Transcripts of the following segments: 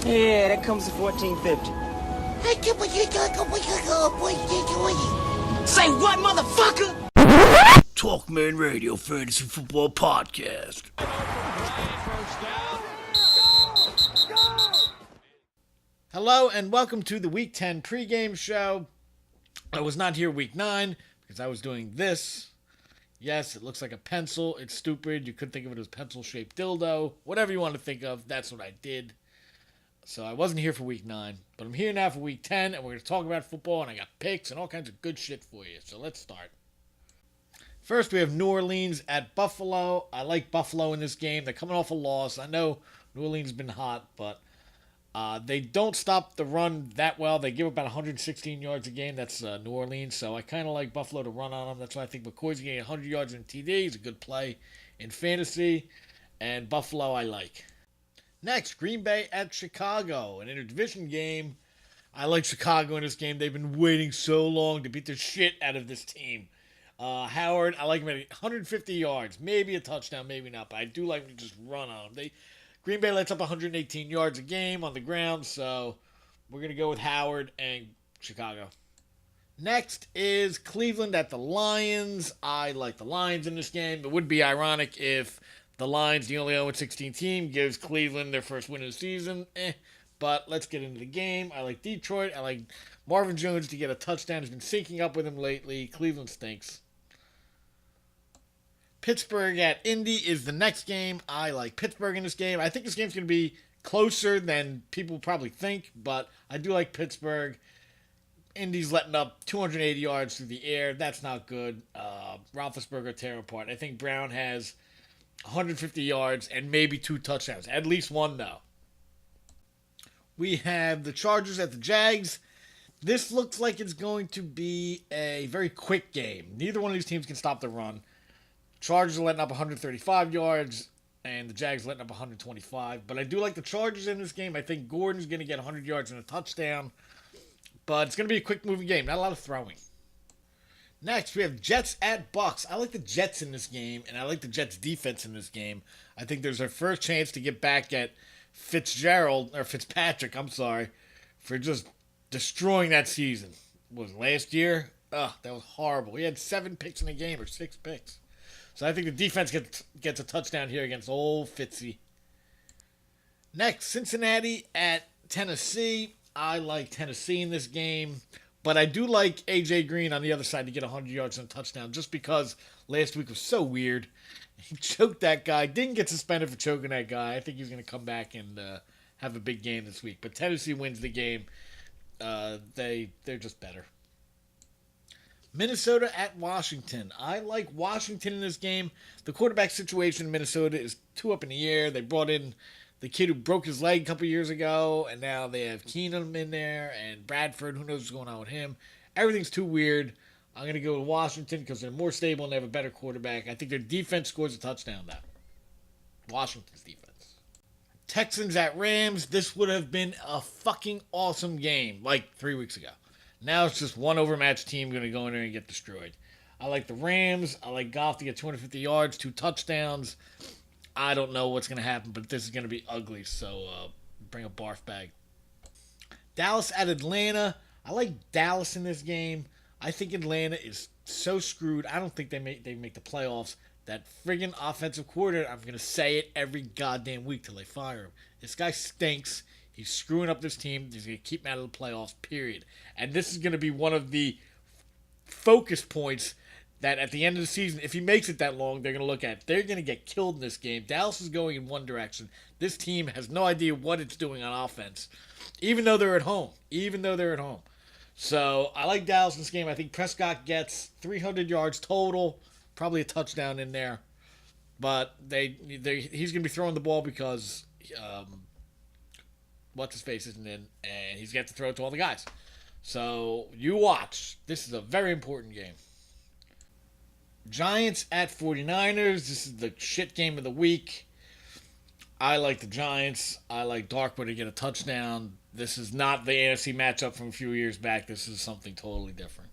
Yeah, that comes to $14.50. Say what, motherfucker? TalkManRadio Fantasy Football Podcast. Hello and welcome to the Week 10 pregame show. I was not here Week 9 because I was doing this. Yes, it looks like a pencil. It's stupid. You could think of it as pencil-shaped dildo. Whatever you want to think of, that's what I did. So I wasn't here for Week 9, but I'm here now for Week 10, and we're going to talk about football, and I got picks and all kinds of good shit for you. So let's start. First, we have New Orleans at Buffalo. I like Buffalo in this game. They're coming off a loss. I know New Orleans has been hot, but they don't stop the run that well. They give about 116 yards a game. That's New Orleans, so I kind of like Buffalo to run on them. That's why I think McCoy's getting 100 yards in TD. He's a good play in fantasy, and Buffalo I like. Next, Green Bay at Chicago, an interdivision game. I like Chicago in this game. They've been waiting so long to beat the shit out of this team. Howard, I like him at 150 yards. Maybe a touchdown, maybe not, but I do like him to just run on him. Green Bay lets up 118 yards a game on the ground, so we're going to go with Howard and Chicago. Next is Cleveland at the Lions. I like the Lions in this game. It would be ironic if the Lions, the only 0-16 team, gives Cleveland their first win of the season. But let's get into the game. I like Detroit. I like Marvin Jones to get a touchdown. He's been syncing up with him lately. Cleveland stinks. Pittsburgh at Indy is the next game. I like Pittsburgh in this game. I think this game's going to be closer than people probably think, but I do like Pittsburgh. Indy's letting up 280 yards through the air. That's not good. Roethlisberger tearing apart. I think Brown has 150 yards and maybe 2 touchdowns. At least one, though. We have the Chargers at the Jags. This looks like it's going to be a very quick game. Neither one of these teams can stop the run. Chargers are letting up 135 yards, and the Jags letting up 125. But I do like the Chargers in this game. I think Gordon's going to get 100 yards and a touchdown. But it's going to be a quick-moving game. Not a lot of throwing. Next, we have Jets at Bucks. I like the Jets in this game, and I like the Jets' defense in this game. I think there's our first chance to get back at Fitzpatrick, for just destroying that season. What was it, last year? Ugh, that was horrible. He had 7 picks in a game, or 6 picks. So I think the defense gets a touchdown here against old Fitzy. Next, Cincinnati at Tennessee. I like Tennessee in this game. But I do like A.J. Green on the other side to get 100 yards and a touchdown just because last week was so weird. He choked that guy. Didn't get suspended for choking that guy. I think he's going to come back and have a big game this week. But Tennessee wins the game. They're just better. Minnesota at Washington. I like Washington in this game. The quarterback situation in Minnesota is too up in the air. They brought in the kid who broke his leg a couple years ago, and now they have Keenum in there, and Bradford, who knows what's going on with him. Everything's too weird. I'm going to go with Washington because they're more stable and they have a better quarterback. I think their defense scores a touchdown, though. Washington's defense. Texans at Rams. This would have been a fucking awesome game like 3 weeks ago. Now it's just one overmatched team going to go in there and get destroyed. I like the Rams. I like Goff to get 250 yards, 2 touchdowns. I don't know what's going to happen, but this is going to be ugly, so bring a barf bag. Dallas at Atlanta. I like Dallas in this game. I think Atlanta is so screwed. I don't think they make the playoffs. That friggin' offensive coordinator, I'm going to say it every goddamn week till they fire him. This guy stinks. He's screwing up this team. He's going to keep him out of the playoffs, period. And this is going to be one of the focus points that at the end of the season, if he makes it that long, they're going to look at. They're going to get killed in this game. Dallas is going in one direction. This team has no idea what it's doing on offense, even though they're at home. So I like Dallas in this game. I think Prescott gets 300 yards total, probably a touchdown in there. But he's going to be throwing the ball because what's-his-face isn't in, and he's got to throw it to all the guys. So you watch. This is a very important game. Giants at 49ers. This is the shit game of the week. I like the Giants. I like Darkwood to get a touchdown. This is not the AFC matchup from a few years back. This is something totally different.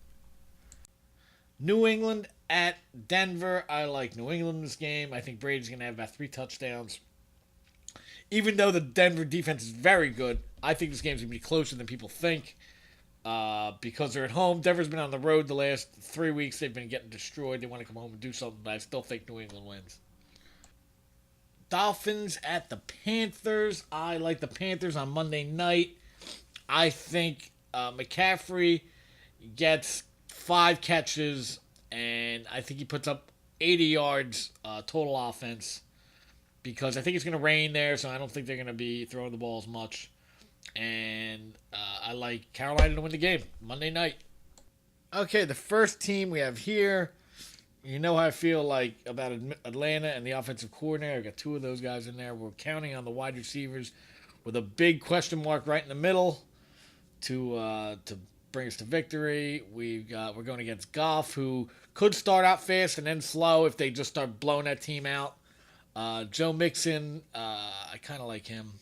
New England at Denver. I like New England in this game. I think Brady's going to have about 3 touchdowns. even though the Denver defense is very good, I think this game's going to be closer than people think because they're at home. Denver's been on the road the last 3 weeks. They've been getting destroyed. They want to come home and do something, but I still think New England wins. Dolphins at the Panthers. I like the Panthers on Monday night. I think McCaffrey gets 5 catches, and I think he puts up 80 yards total offense because I think it's going to rain there, so I don't think they're going to be throwing the ball as much. And I like Carolina to win the game Monday night. Okay, the first team we have here. You know how I feel like about Atlanta and the offensive coordinator. I've got 2 of those guys in there. We're counting on the wide receivers with a big question mark right in the middle to bring us to victory. We're going against Goff, who could start out fast and then slow if they just start blowing that team out. Joe Mixon, I kind of like him.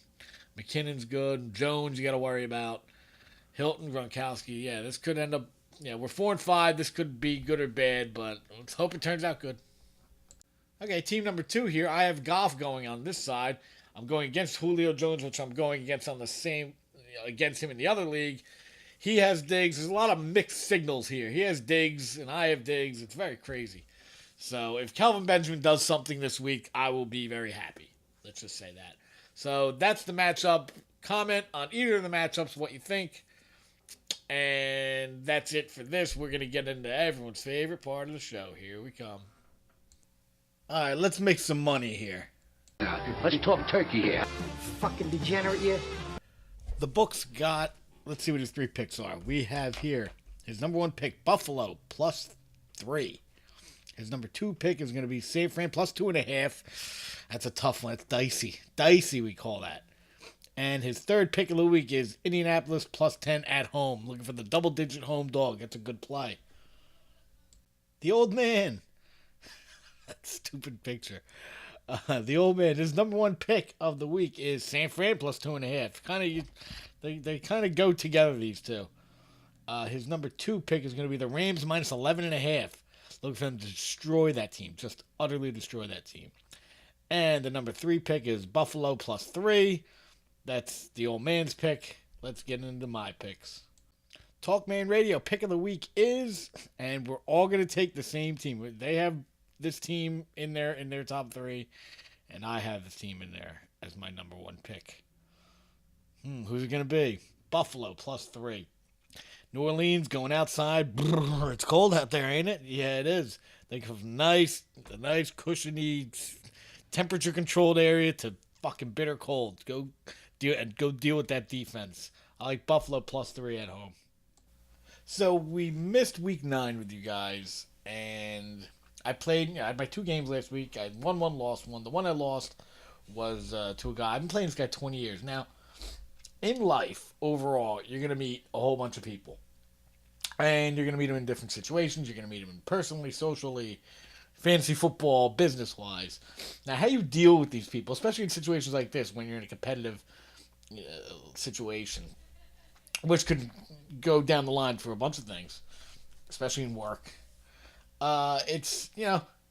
McKinnon's good. Jones, you got to worry about. Hilton, Gronkowski. Yeah, this could end up. Yeah, we're 4-5. This could be good or bad, but let's hope it turns out good. Okay, team number 2 here. I have Goff going on this side. I'm going against Julio Jones, which I'm going against on the same against him in the other league. He has Diggs. There's a lot of mixed signals here. He has Diggs, and I have Diggs. It's very crazy. So if Kelvin Benjamin does something this week, I will be very happy. Let's just say that. So that's the matchup. Comment on either of the matchups what you think. And that's it for this. We're going to get into everyone's favorite part of the show. Here we come. All right, let's make some money here. Let's talk turkey here. Fucking degenerate, you. The book's got, let's see what his 3 picks are. We have here his number 1 pick, Buffalo, +3. His number 2 pick is going to be San Fran, +2.5. That's a tough one. It's dicey. Dicey, we call that. And his 3rd pick of the week is Indianapolis, +10 at home. Looking for the double-digit home dog. That's a good play. The old man. That stupid picture. The old man. His number 1 pick of the week is San Fran, +2.5. They kind of go together, these two. His number 2 pick is going to be the Rams, -11.5. Looking for them to destroy that team. Just utterly destroy that team. And the number 3 pick is Buffalo, +3. That's the old man's pick. Let's get into my picks. TalkManRadio pick of the week is, and we're all going to take the same team. They have this team in their top 3, and I have this team in there as my number 1 pick. Who's it going to be? Buffalo, +3. New Orleans going outside. Brrr, it's cold out there, ain't it? Yeah, it is. Think of a nice cushiony, temperature-controlled area to fucking bitter cold. Go deal with that defense. I like Buffalo +3 at home. So we missed week 9 with you guys, and I had my 2 games last week. I won one, lost one. The one I lost was to a guy. I've been playing this guy 20 years. Now, in life, overall, you're going to meet a whole bunch of people. And you're going to meet them in different situations. You're going to meet them personally, socially, fantasy football, business-wise. Now, how you deal with these people, especially in situations like this, when you're in a competitive situation, which could go down the line for a bunch of things, especially in work.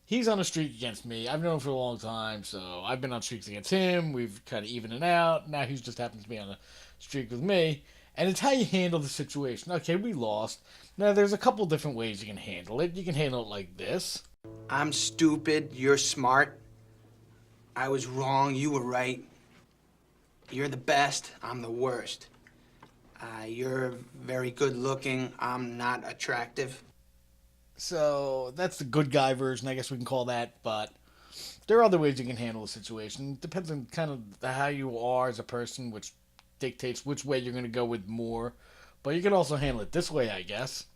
He's on a streak against me. I've known him for a long time, so I've been on streaks against him. We've kind of evened it out. Now he just happens to be on a streak with me. And it's how you handle the situation. Okay, we lost. Now, there's a couple different ways you can handle it. You can handle it like this. I'm stupid. You're smart. I was wrong. You were right. You're the best. I'm the worst. You're very good looking. I'm not attractive. So that's the good guy version, I guess we can call that. But there are other ways you can handle the situation. It depends on kind of how you are as a person, which dictates which way you're going to go with more. But you can also handle it this way, I guess.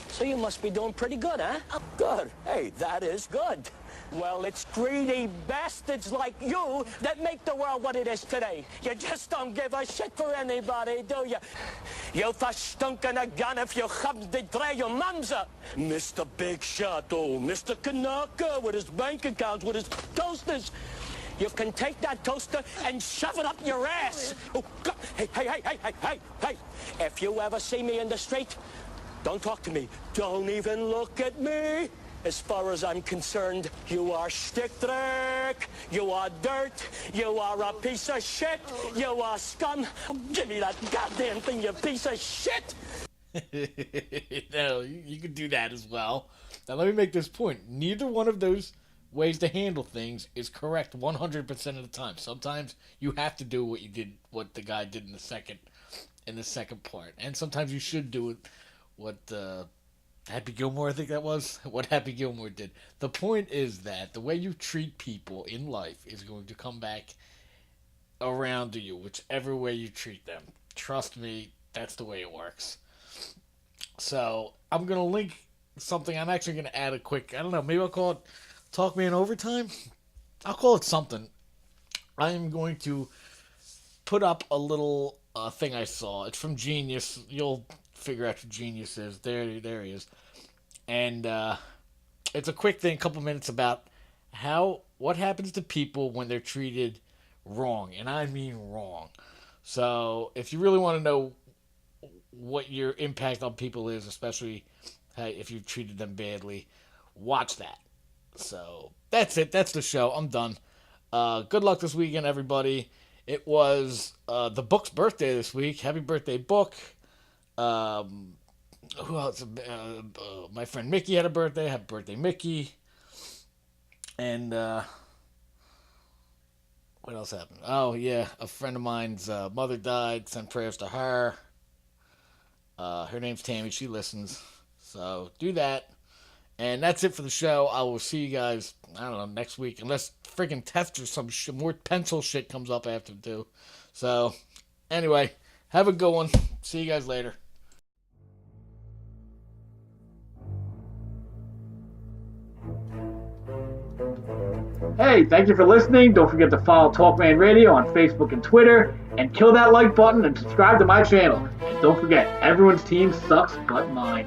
So you must be doing pretty good, huh? Good. Hey, that is good. Well, it's greedy bastards like you that make the world what it is today. You just don't give a shit for anybody, do you? You verstunken gun if you have the dre your mamza. Mr. Big Shot, oh, Mr. Kanaka with his bank accounts, with his toasters. You can take that toaster and shove it up your ass. Oh, God. Hey. If you ever see me in the street, don't talk to me. Don't even look at me. As far as I'm concerned, you are shtick. You are dirt. You are a piece of shit. You are scum. Give me that goddamn thing, you piece of shit. No, you can do that as well. Now let me make this point. Neither one of those ways to handle things is correct 100% of the time. Sometimes you have to do what the guy did in the second part, and sometimes you should do it what Happy Gilmore, I think that was what Happy Gilmore did. The point is that the way you treat people in life is going to come back around to you, whichever way you treat them. Trust me, that's the way it works. So I'm gonna link something. I'm actually gonna add a quick. I don't know. Maybe I'll call it TalkMan Overtime. I'll call it something. I am going to put up a little thing I saw. It's from Genius. You'll figure out who Genius is. There he is. And it's a quick thing, a couple minutes, about what happens to people when they're treated wrong, and I mean wrong. So if you really want to know what your impact on people is, especially if you've treated them badly, watch that. So that's it. That's the show. I'm done. Good luck this weekend, everybody. It was the Book's birthday this week. Happy birthday, Book. Who else? My friend Mickey had a birthday. Happy birthday, Mickey. And what else happened? Oh, yeah. A friend of mine's mother died. Send prayers to her. Her name's Tammy. She listens. So do that. And that's it for the show. I will see you guys, I don't know, next week. Unless freaking test or some more pencil shit comes up after too. So, anyway, have a good one. See you guys later. Hey, thank you for listening. Don't forget to follow TalkMan Radio on Facebook and Twitter. And kill that like button and subscribe to my channel. And don't forget, everyone's team sucks but mine.